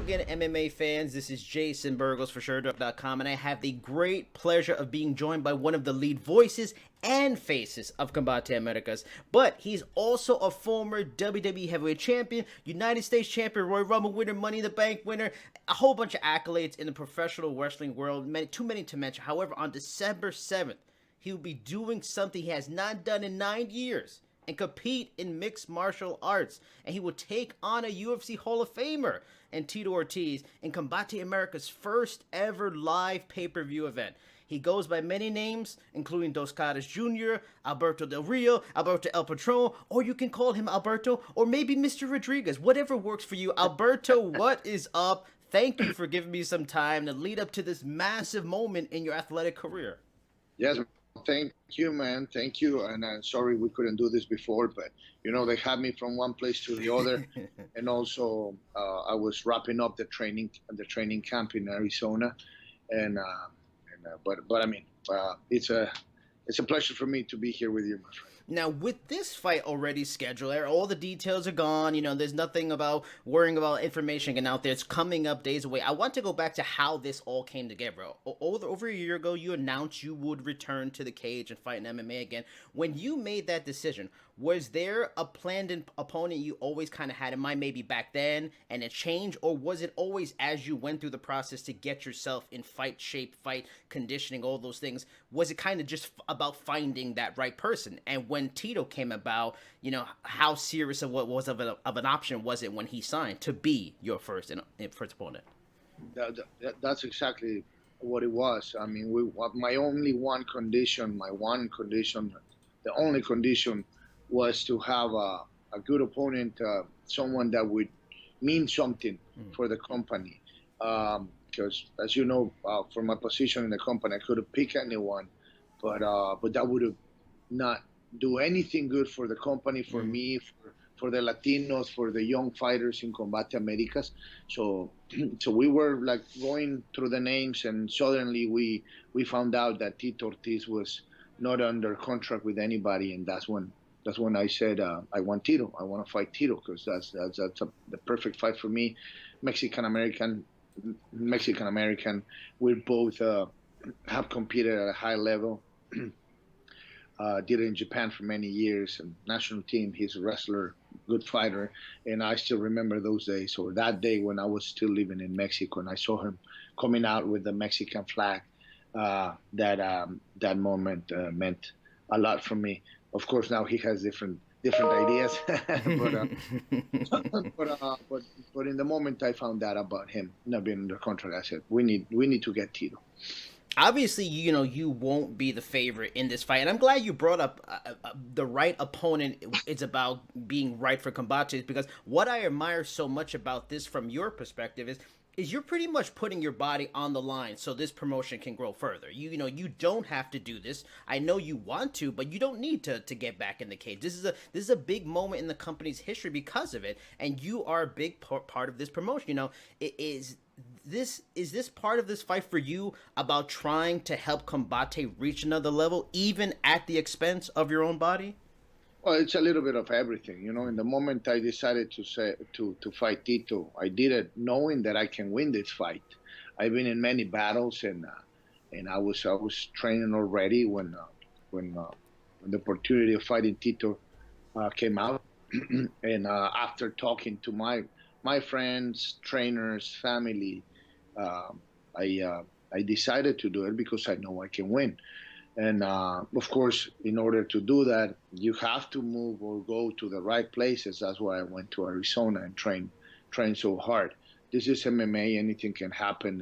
again, MMA fans. This is Jason Burgos for Sherdog.com, and I have the great pleasure of being joined by one of the lead voices and faces of Combate Americas. But he's also a former WWE Heavyweight Champion, United States Champion, Royal Rumble winner, Money in the Bank winner, a whole bunch of accolades in the professional wrestling world, too many to mention. However, on December 7th, he will be doing something he has not done in 9 years and compete in mixed martial arts. And he will take on a UFC Hall of Famer and Tito Ortiz in Combate America's first ever live pay-per-view event. He goes by many names, including Dos Caras Jr., Alberto Del Rio, Alberto El Patron, or you can call him Alberto, or maybe Mr. Rodriguez, whatever works for you. Alberto, what is up? Thank you for giving me some time to lead up to this massive moment in your athletic career. Yes, thank you, man. Thank you. And I'm sorry we couldn't do this before, but, you know, they had me from one place to the other. And also, I was wrapping up the training camp in Arizona. But I mean, it's a pleasure for me to be here with you, my friend. Now, with this fight already scheduled, all the details are gone. You know, there's nothing about worrying about information getting out there. It's coming up days away. I want to go back to how this all came together. Over a year ago, you announced you would return to the cage and fight in MMA again. When you made that decision, was there a planned opponent you always kind of had in mind, maybe back then, and it changed? Or was it always as you went through the process to get yourself in fight shape, fight conditioning, all those things? Was it kind of just about finding that right person? And when Tito came about, you know, how serious of an option was it when he signed to be your first opponent? That's exactly what it was. I mean, my only condition, the only condition was to have a good opponent, someone that would mean something for the company. Because, as you know, for my position in the company, I could have picked anyone, but that would have not do anything good for the company, for me, for the Latinos, for the young fighters in Combate Americas. So we were like going through the names, and suddenly we found out that Tito Ortiz was not under contract with anybody, and that's when I said I want Tito. I want to fight Tito because that's the perfect fight for me. Mexican American. We both have competed at a high level. Did it in Japan for many years, and national team. He's a wrestler, good fighter, and I still remember those days, or that day when I was still living in Mexico, and I saw him coming out with the Mexican flag. That moment meant a lot for me. Of course, now he has different ideas, but in the moment I found out about him not being under contract, I said we need to get Tito. Obviously, you know, you won't be the favorite in this fight. And I'm glad you brought up the right opponent. It's about being right for Combate, because what I admire so much about this from your perspective is you're pretty much putting your body on the line so this promotion can grow further. You know, you don't have to do this. I know you want to, but you don't need to get back in the cage. This is a big moment in the company's history because of it, and you are a big part of this promotion. You know, is this part of this fight for you about trying to help Combate reach another level, even at the expense of your own body? Well, it's a little bit of everything, you know. In the moment I decided to fight Tito, I did it knowing that I can win this fight. I've been in many battles, and I was training already when the opportunity of fighting Tito came out, and after talking to my friends, trainers, family, I decided to do it because I know I can win. And of course, in order to do that, you have to move or go to the right places. That's why I went to Arizona and trained so hard. This is MMA; anything can happen,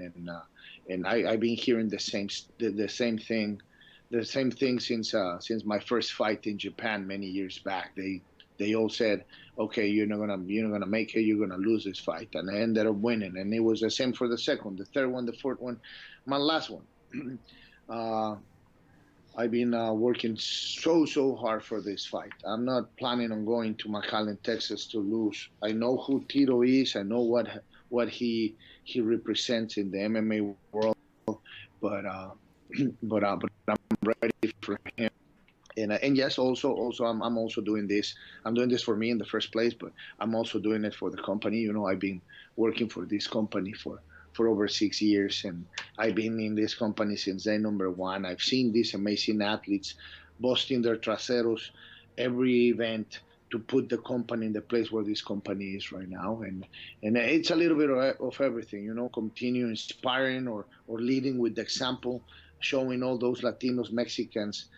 and I've been hearing the same thing since my first fight in Japan many years back. They all said, "Okay, you're not gonna make it. You're gonna lose this fight," and I ended up winning. And it was the same for the second, the third one, the fourth one, my last one. I've been working so hard for this fight. I'm not planning on going to McAllen, Texas to lose. I know who Tito is. I know what he represents in the MMA world. But I'm ready for him And yes, also I'm also doing this. I'm doing this for me in the first place, but I'm also doing it for the company. I've been working for this company for over 6 years, and I've been in this company since day number one. I've seen these amazing athletes busting their traseros every event to put the company in the place where this company is right now, and it's a little bit of everything. Continue inspiring or leading with the example, showing all those Latinos, Mexicans,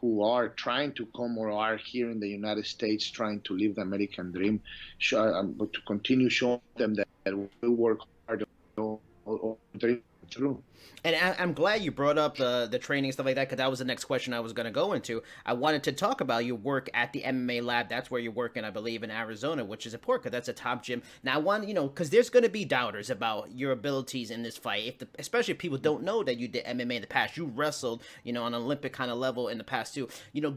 who are trying to come or are here in the United States trying to live the American dream, but to continue showing them that we work hard all dream through. And I'm glad you brought up the training and stuff like that, because that was the next question I was going to go into. I wanted to talk about your work at the MMA lab. That's where you're working, I believe, in Arizona, which is important because that's a top gym. Now, I want, because there's going to be doubters about your abilities in this fight, especially if people don't know that you did MMA in the past. You wrestled, on an Olympic kind of level in the past too.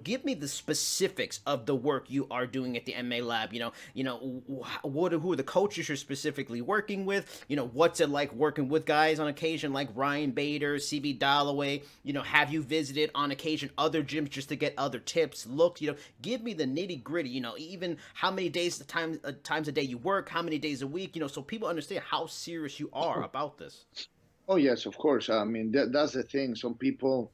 Give me the specifics of the work you are doing at the MMA lab. Who are the coaches you're specifically working with? What's it like working with guys on occasion like Ryan Bader, CB Dalloway? Have you visited on occasion other gyms just to get other tips, looks? Give me the nitty gritty. Even how many times a day you work, how many days a week. So people understand how serious you are about this. Oh yes, of course. I mean that's the thing. Some people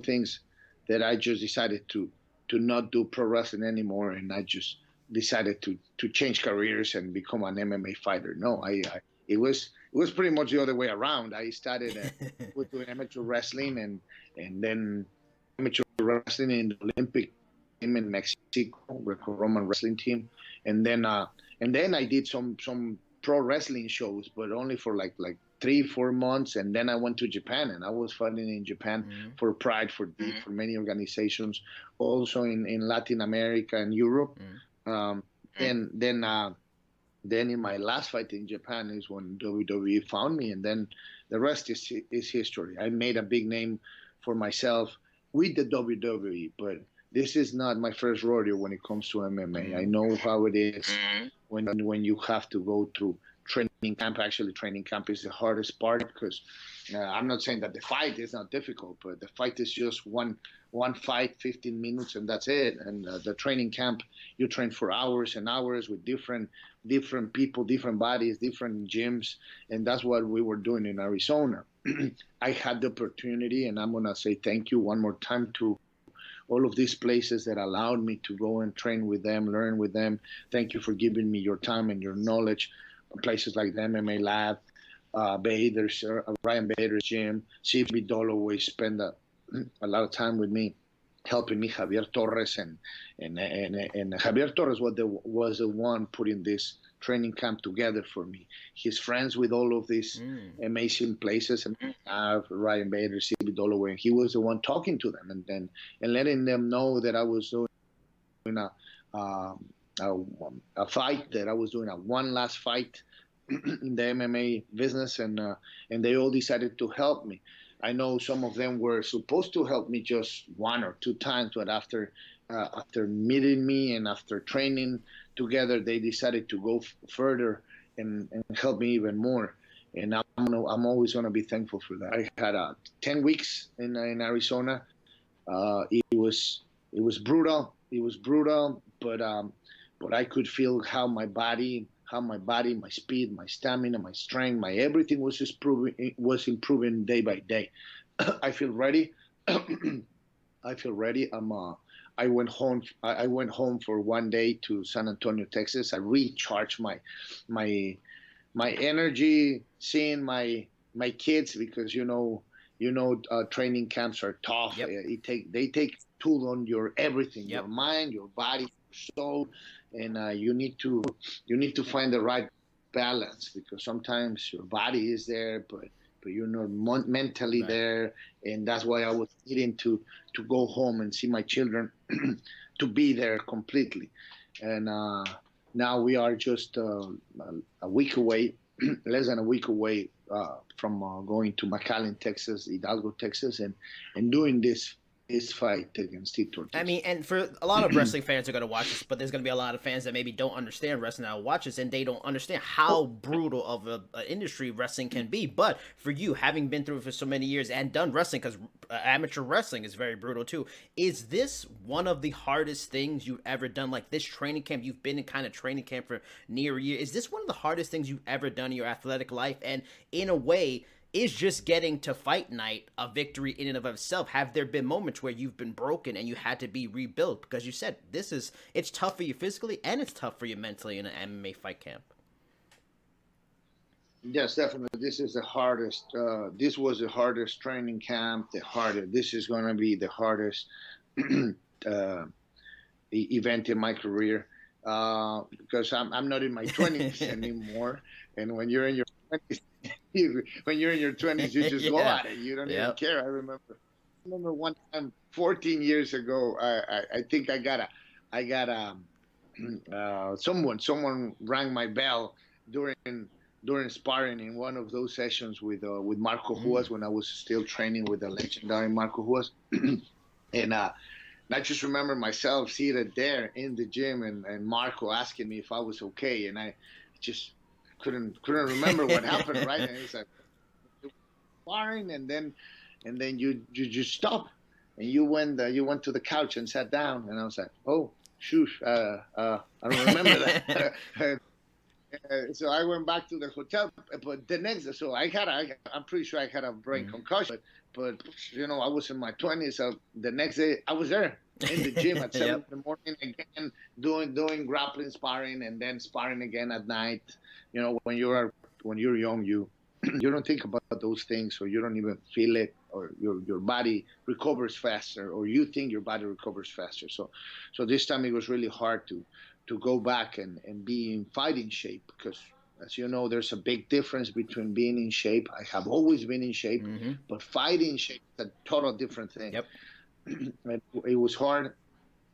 thinks that I just decided to not do pro wrestling anymore, and I just decided to change careers and become an MMA fighter. No, it was pretty much the other way around. I started with doing amateur wrestling, and then amateur wrestling in the Olympic team in Mexico, Greco-Roman wrestling team, and then I did some pro wrestling shows, but only for like 3-4 months, and then I went to Japan, and I was fighting in Japan for Pride, for many organizations, also in Latin America and Europe. Um, and then in my last fight in Japan is when WWE found me, and then the rest is history. I made a big name for myself with the WWE, but this is not my first rodeo when it comes to MMA. I know how it is when you have to go through training camp. Actually, training camp is the hardest part because I'm not saying that the fight is not difficult, but the fight is just one fight, 15 minutes, and that's it. And the training camp, you train for hours and hours with different people, different bodies, different gyms, and that's what we were doing in Arizona. I had the opportunity, and I'm gonna say thank you one more time to all of these places that allowed me to go and train with them, learn with them. Thank you for giving me your time and your knowledge. Places like the MMA Lab, Ryan Bader's gym, CB Dalloway spent a lot of time with me, helping me. Javier Torres and Javier Torres was the one putting this training camp together for me. He's friends with all of these amazing places, and Ryan Bader, CB Dalloway, and he was the one talking to them and letting them know that I was doing a fight, that I was doing one last fight in the MMA business, and they all decided to help me. I know some of them were supposed to help me just 1 or 2 times, but after meeting me and after training together, they decided to go further and help me even more. And I'm always gonna be thankful for that. I had 10 weeks in Arizona. It was brutal. It was brutal, but I could feel how my body, my speed, my stamina, my strength, my everything was improving day by day. I feel ready. I feel ready. I went home. I went home for one day to San Antonio, Texas. I recharged my energy, seeing my kids, because training camps are tough. Yep. They take toll on your everything, Yep. your mind, your body, your soul, and you need to find the right balance, because sometimes your body is there, but you're not mentally there, and that's why I was needing to go home and see my children, to be there completely. And now we are just a week away, less than a week away from going to McAllen, Texas, Hidalgo, Texas, and doing this his fight against Tito I Ortiz. mean, and for a lot of wrestling fans are going to watch this, but there's going to be a lot of fans that maybe don't understand wrestling that will watch this, and they don't understand how brutal of a industry wrestling can be. But for you, having been through it for so many years and done wrestling, because amateur wrestling is very brutal too, is this one of the hardest things you've ever done? Like this training camp, you've been in kind of training camp for near a year. Is this one of the hardest things you've ever done in your athletic life? And in a way, is just getting to fight night a victory in and of itself? Have there been moments where you've been broken and you had to be rebuilt? Because you said it's tough for you physically and it's tough for you mentally in an MMA fight camp. Yes, definitely. This is the hardest. This was the hardest training camp. This is going to be the hardest event in my career because I'm not in my 20s anymore. And when you're in your 20s, when you're in your 20s, you just go at it. You don't even care. I remember one time 14 years ago. I think I got someone rang my bell during sparring in one of those sessions with Marco Huas when I was still training with the legendary Marco Huas, and I just remember myself seated there in the gym and Marco asking me if I was okay, and I just couldn't remember what happened, right? And it's like sparring, and then you just stop, and you went to the couch and sat down, and I was like, oh, shoot, I don't remember that. So I went back to the hotel, but the next, so I'm pretty sure I had a brain concussion, but I was in my 20s, so the next day I was there in the gym at 7 in the morning again, doing grappling sparring, and then sparring again at night. When you're young, you don't think about those things, or you don't even feel it, or your body recovers faster, or you think your body recovers faster. So this time it was really hard to go back and be in fighting shape, because as you know, there's a big difference between being in shape. I have always been in shape, but fighting shape is a total different thing. It was hard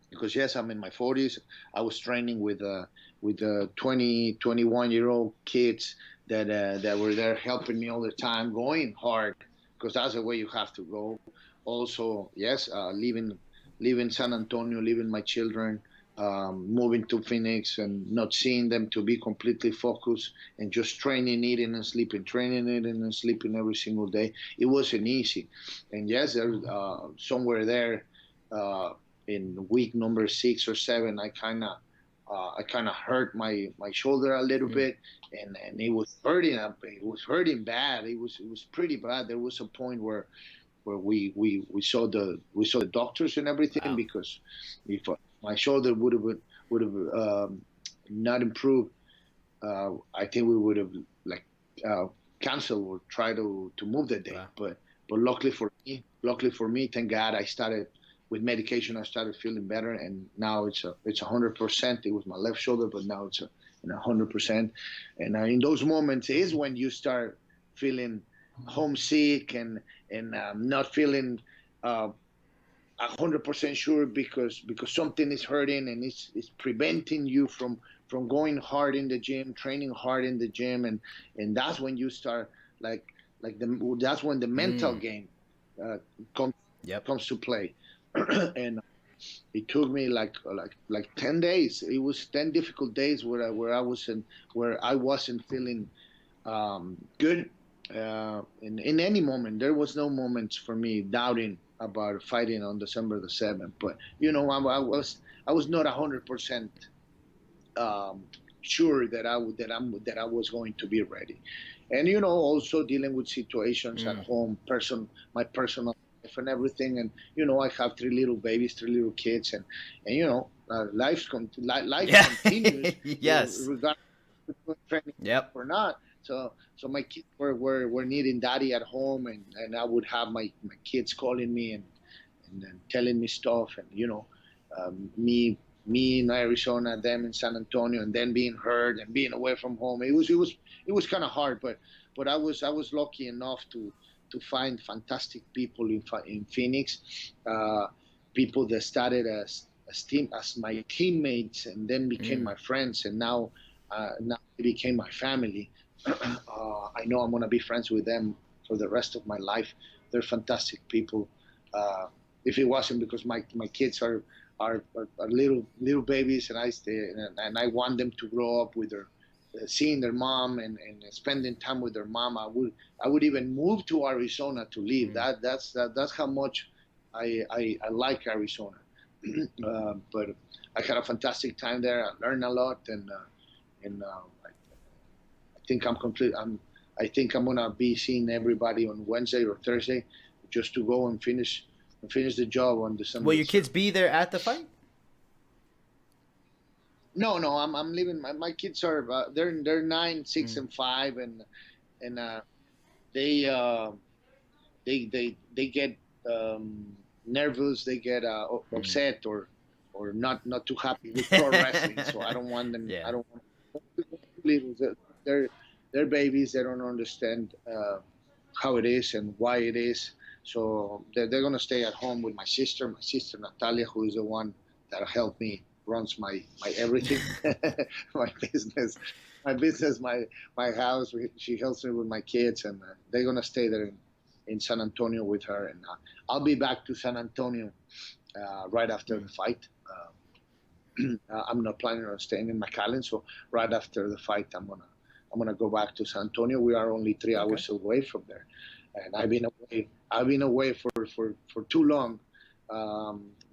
because yes, I'm in my 40s. I was training with 20, 21-year-old kids that were there helping me all the time, going hard, because that's the way you have to go. Also, yes, leaving San Antonio, leaving my children, moving to Phoenix and not seeing them, to be completely focused and just training, eating and sleeping, training, eating and sleeping every single day. It wasn't easy. And yes, there's somewhere there in week number 6 or 7, I kind of hurt my shoulder a little bit, and it was hurting. It was hurting bad. It was pretty bad. There was a point where we saw the doctors and everything, because if my shoulder would have not improved, I think we would have canceled or tried to move the day. But luckily for me, thank God, I started with medication. I started feeling better, and now it's 100%. It was my left shoulder, but now it's 100%. And in those moments is when you start feeling homesick and not feeling 100% sure, because something is hurting and it's preventing you from going hard in the gym, training hard in the gym, and that's when you start that's when the mental game comes to play. And it took me like 10 days. It was 10 difficult days where I wasn't feeling good in any moment. There was no moments for me doubting about fighting on December the 7th. But I was not 100% sure that I was going to be ready. And also dealing with situations at home, my personal life and everything. And I have 3 little babies, 3 little kids, and life continues. Yes. Regardless of training or not. So my kids were needing daddy at home, and I would have my kids calling me and telling me stuff, and me in Arizona, them in San Antonio, and then being hurt and being away from home. It was kind of hard, but I was lucky enough to find fantastic people in Phoenix, people that started as my teammates and then became my friends, and now they became my family. I know I'm going to be friends with them for the rest of my life. They're fantastic people. if it wasn't because my kids are little babies, and I want them to grow up with their seeing their mom and spending time with their mom. I would even move to Arizona to live. That's how much I like Arizona. But I had a fantastic time there. I learned a lot, I think I'm complete. I think I'm gonna be seeing everybody on Wednesday or Thursday, just to go and finish the job on December. Will your kids be there at the fight? No. I'm leaving. My kids are they're 9, 6, and 5, and they uh, they get nervous. They get upset or not too happy with pro wrestling. So I don't want them. Yeah. I don't want they're they're babies. They don't understand how it is and why it is. So they're gonna stay at home with my sister Natalia, who is the one that helped me runs my everything, my business, my house. She helps me with my kids, and they're gonna stay there in San Antonio with her. And I'll be back to San Antonio right after the fight. I'm not planning on staying in McAllen, so right after the fight, I'm gonna go back to San Antonio. We are only 3 hours away from there, and I've been away for too long.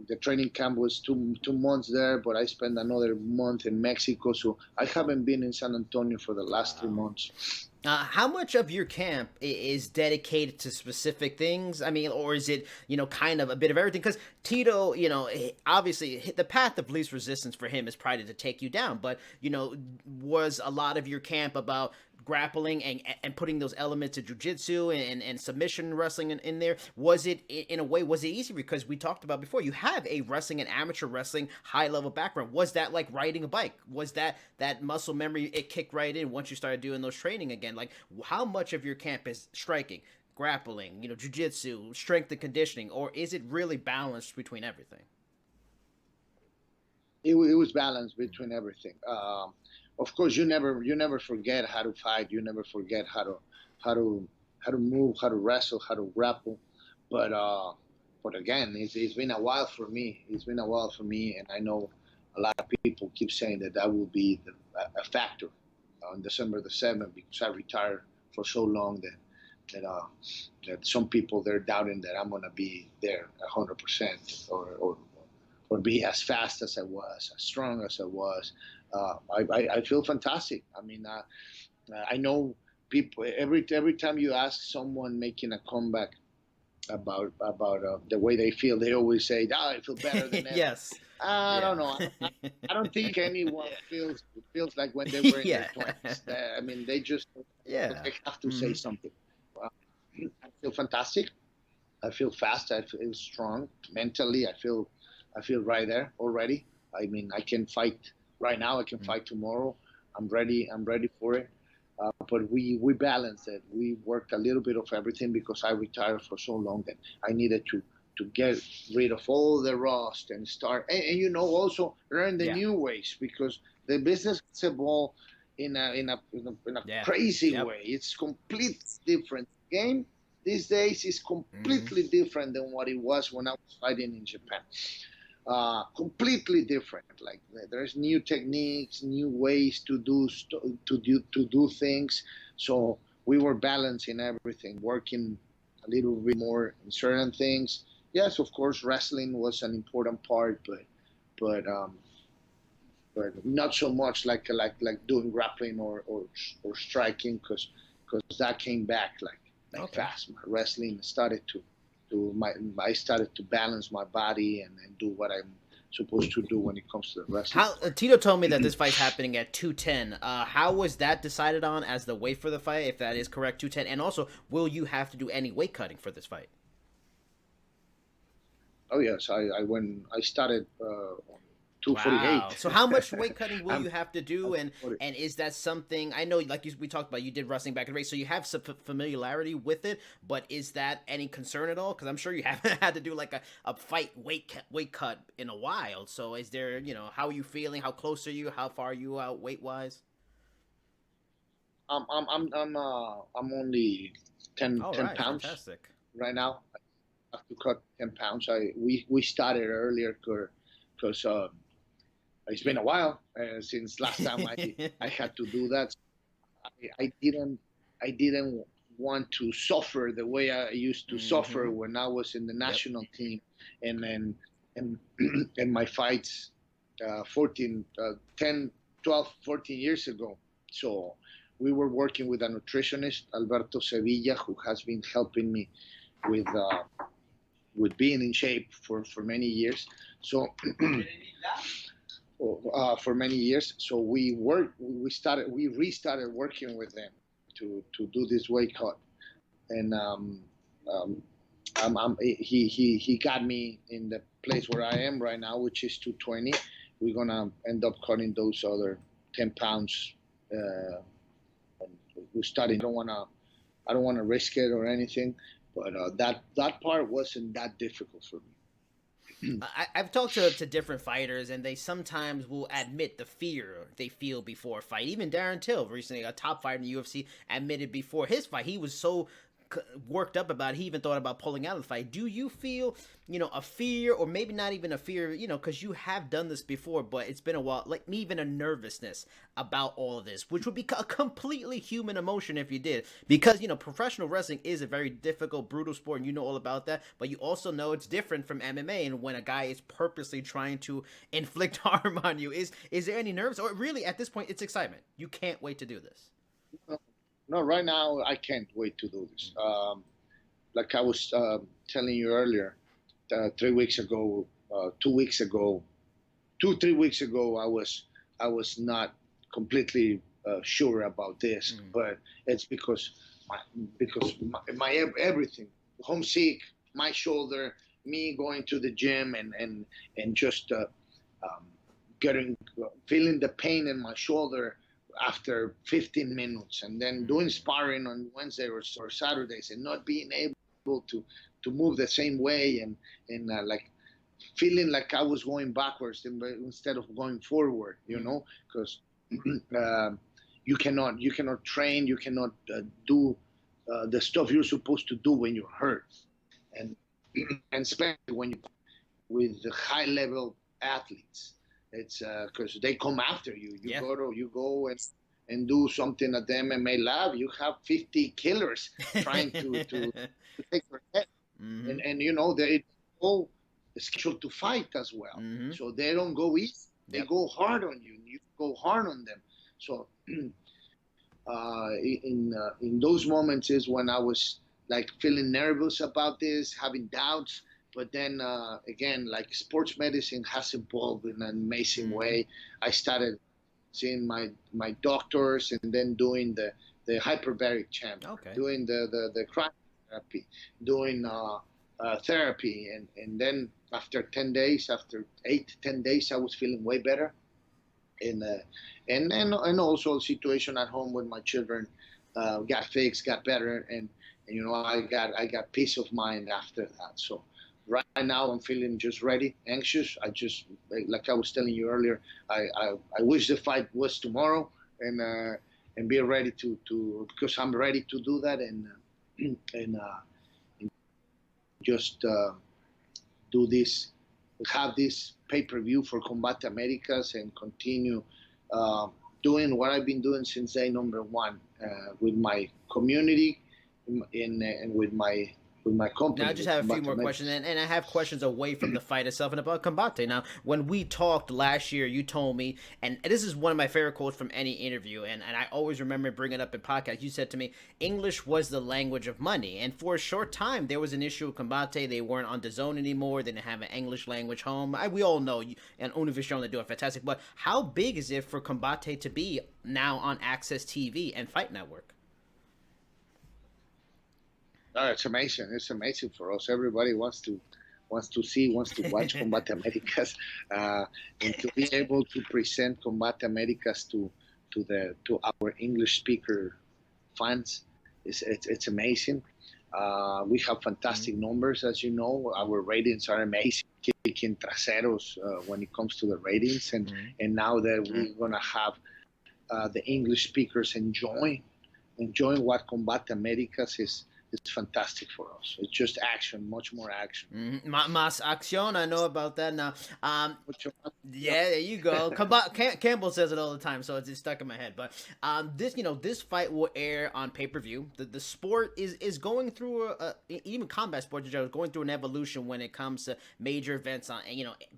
The training camp was 2 months there, but I spent another month in Mexico, so I haven't been in San Antonio for the last 3 months. How much of your camp is dedicated to specific things? I mean, or is it, kind of a bit of everything? Because Tito, obviously the path of least resistance for him is probably to take you down. But, was a lot of your camp about grappling and putting those elements of jiu-jitsu and submission wrestling in there? Was it, in a way, was it easy? Because we talked about before, you have a wrestling and amateur wrestling high-level background. Was that like riding a bike? Was that muscle memory, it kicked right in once you started doing those training again? Like, how much of your camp is striking, grappling, jiu-jitsu, strength and conditioning, or is it really balanced between everything? It was balanced between everything. Of course, you never forget how to fight. You never forget how to move, how to wrestle, how to grapple. But again, it's been a while for me. It's been a while for me, and I know a lot of people keep saying that will be a factor on December the 7th, because I retired for so long that some people, they're doubting that I'm gonna be there 100%, or be as fast as I was, as strong as I was. I feel fantastic. I mean, I know people, every time you ask someone making a comeback about the way they feel, they always say, "Oh, I feel better than ever." Yes. I don't know. I don't think anyone feels like when they were in Yeah. their 20s. I mean, they just Yeah. they have to say something. I feel fantastic. I feel fast. I feel strong mentally. I feel right there already. I mean, I can fight right now. I can fight tomorrow. I'm ready. I'm ready for it. But we balanced it. We worked a little bit of everything, because I retired for so long that I needed to get rid of all the rust and start, and also learn the Yeah. new ways, because the business has evolved in a Yeah. crazy Yep. way. It's completely different. Game these days is completely different than what it was when I was fighting in Japan. Completely different. Like, there's new techniques, new ways to do things. So we were balancing everything, working a little bit more in certain things. Yes, of course, wrestling was an important part, but not so much like doing grappling or striking, because that came back like Okay. fast. My wrestling started I started to balance my body and do what I'm supposed to do when it comes to the wrestling. Tito told me that this fight's happening at 210. How was that decided on as the weight for the fight, if that is correct, 210? And also, will you have to do any weight cutting for this fight? Oh yes, I started on 248. Wow. So how much weight cutting will you have to do, and 240. is that something, I know, like we talked about, you did wrestling back in the race, so you have some familiarity with it, but is that any concern at all? Because I'm sure you haven't had to do like a fight weight cut in a while. So is there, how are you feeling? How close are you? How far are you out weight wise? I'm only 10 All 10 right, pounds fantastic. right now. have to cut 10 pounds. We started earlier because it's been a while since last time I had to do that. I didn't want to suffer the way I used to suffer when I was in the national team, and then and my fights 10, 12, 14 years ago. So we were working with a nutritionist, Alberto Sevilla, who has been helping me with being in shape for many years. So for many years. So we restarted working with them to do this weight cut, and he got me in the place where I am right now, which is 220. We're gonna end up cutting those other 10 pounds. We're starting. I don't wanna risk it or anything, but that part wasn't that difficult for me. I've talked to different fighters, and they sometimes will admit the fear they feel before a fight. Even Darren Till, recently, a top fighter in the UFC, admitted before his fight he was so worked up about it, he even thought about pulling out of the fight. Do you feel, a fear, or maybe not even a fear, because you have done this before, but it's been a while, like even a nervousness about all of this, which would be a completely human emotion if you did, because, professional wrestling is a very difficult, brutal sport, and you know all about that, but you also know it's different from MMA, and when a guy is purposely trying to inflict harm on you, is there any nerves, or really, at this point, it's excitement? You can't wait to do this. No, right now I can't wait to do this. Like I was telling you earlier, 3 weeks ago, 2 weeks ago, 3 weeks ago, I was not completely sure about this, but it's because my everything, homesick, my shoulder, me going to the gym and just feeling the pain in my shoulder after 15 minutes, and then doing sparring on Wednesday or Saturdays and not being able to move the same way, and like feeling like I was going backwards instead of going forward, because you cannot train, you cannot do the stuff you're supposed to do when you're hurt, and especially when you with the high level athletes. It's because they come after you. You go and do something at the MMA lab. You have 50 killers trying to take your head, and they go scheduled to fight as well. So they don't go easy. They go hard on you. And you go hard on them. So in those moments is when I was like feeling nervous about this, having doubts. But then again, like sports medicine has evolved in an amazing way. I started seeing my doctors, and then doing the hyperbaric chamber, doing the cryotherapy, doing therapy, and then after 10 days, after 8 to 10 days, I was feeling way better. And also the situation at home with my children got fixed, got better, and I got peace of mind after that. So right now I'm feeling just ready, anxious. I just, like I was telling you earlier, I wish the fight was tomorrow, and be ready to because I'm ready to do that, and just do this, have this pay-per-view for Combate Americas, and continue doing what I've been doing since day number one, with my community and with my company. Now, I just have a few more questions, and I have questions away from the fight itself and about Combate. Now, when we talked last year, you told me, and this is one of my favorite quotes from any interview, and I always remember bringing it up in podcasts. You said to me, English was the language of money, and for a short time, there was an issue with Combate. They weren't on DAZN anymore. They didn't have an English language home. We all know, and Univision, they do it fantastic, but how big is it for Combate to be now on Access TV and Fight Network? It's amazing. It's amazing for us. Everybody wants to watch Combate Americas, and to be able to present Combate Americas to our English speaker fans, it's amazing. We have fantastic numbers, as you know. Our ratings are amazing, kicking traseros when it comes to the ratings, and now that we're gonna have the English speakers enjoying what Combate Americas is it's fantastic for us. It's just action, much more action. Más acción, I know about that now. Yeah, there you go. Campbell says it all the time, so it's stuck in my head. But this fight will air on pay-per-view. The sport is going through even combat sports is going through an evolution when it comes to major events on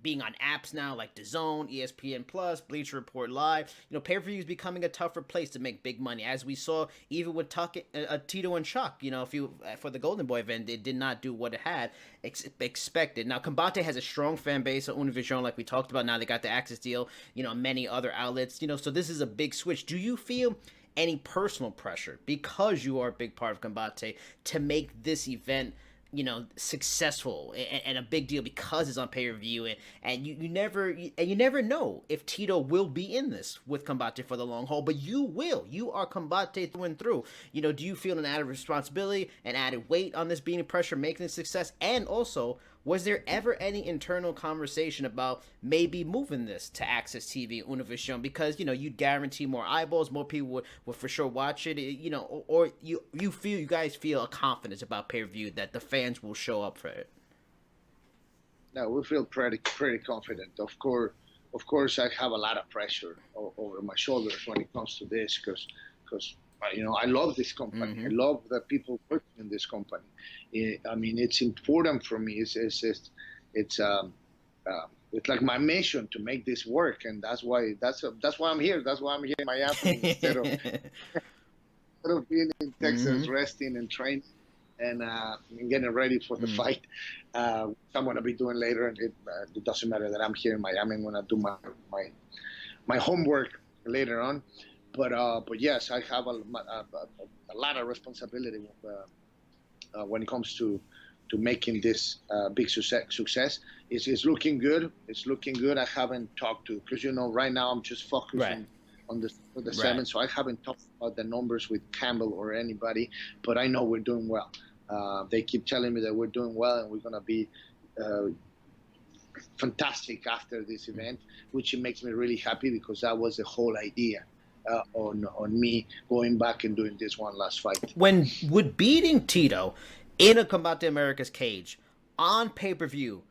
being on apps now like DAZN, ESPN Plus, Bleacher Report Live. Pay-per-view is becoming a tougher place to make big money, as we saw even with Tito and Chuck. For the Golden Boy event, it did not do what it had expected. Now, Combate has a strong fan base at Univision, like we talked about. Now they got the access deal, many other outlets, so this is a big switch. Do you feel any personal pressure, because you are a big part of Combate, to make this event successful and a big deal because it's on pay-per-view, and you never know if Tito will be in this with Combate for the long haul, but you are Combate through and through. Do you feel an added responsibility, an added weight on this being a pressure, making a success? And also, was there ever any internal conversation about maybe moving this to Access TV, Univision, because you'd guarantee more eyeballs, more people would for sure watch it, or you guys feel a confidence about pay-per-view that the fans will show up for it? No, we feel pretty confident. Of course, I have a lot of pressure over my shoulders when it comes to this, because I love this company. Mm-hmm. I love the people working in this company. It's important for me. It's like my mission to make this work, and that's why I'm here. That's why I'm here in Miami instead of being in Texas, resting and training and getting ready for the fight. I'm going to be doing later, and it doesn't matter that I'm here in Miami. I'm going to do my homework later on. But yes, I have a lot of responsibility when it comes to making this big success. It's looking good. It's looking good. I haven't talked to, because right now I'm just focusing on the 7, so I haven't talked about the numbers with Campbell or anybody. But I know we're doing well. They keep telling me that we're doing well, and we're gonna be fantastic after this event, which makes me really happy, because that was the whole idea. On me going back and doing this one last fight. Would beating Tito in a Combate Americas cage on pay-per-view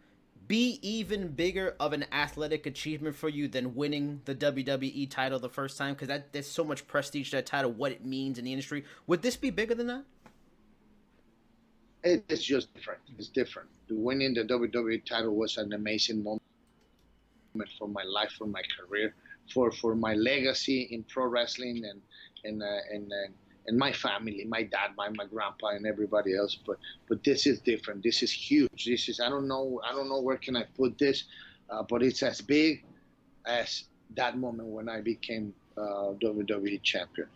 be even bigger of an athletic achievement for you than winning the WWE title the first time? Because there's so much prestige to that title, what it means in the industry. Would this be bigger than that? It's just different. It's different. Winning the WWE title was an amazing moment for my life, for my career, for my legacy in pro wrestling, and my family, my dad, my grandpa, and everybody else. But this is different. This is huge. This is I don't know where can I put this, but it's as big as that moment when I became WWE champion.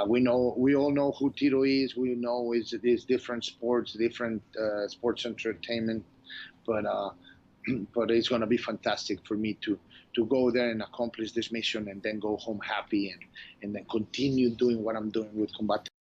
We all know who Tito is. We know it's different sports, different sports entertainment, but it's going to be fantastic for me to go there and accomplish this mission, and then go home happy, and then continue doing what I'm doing with Combate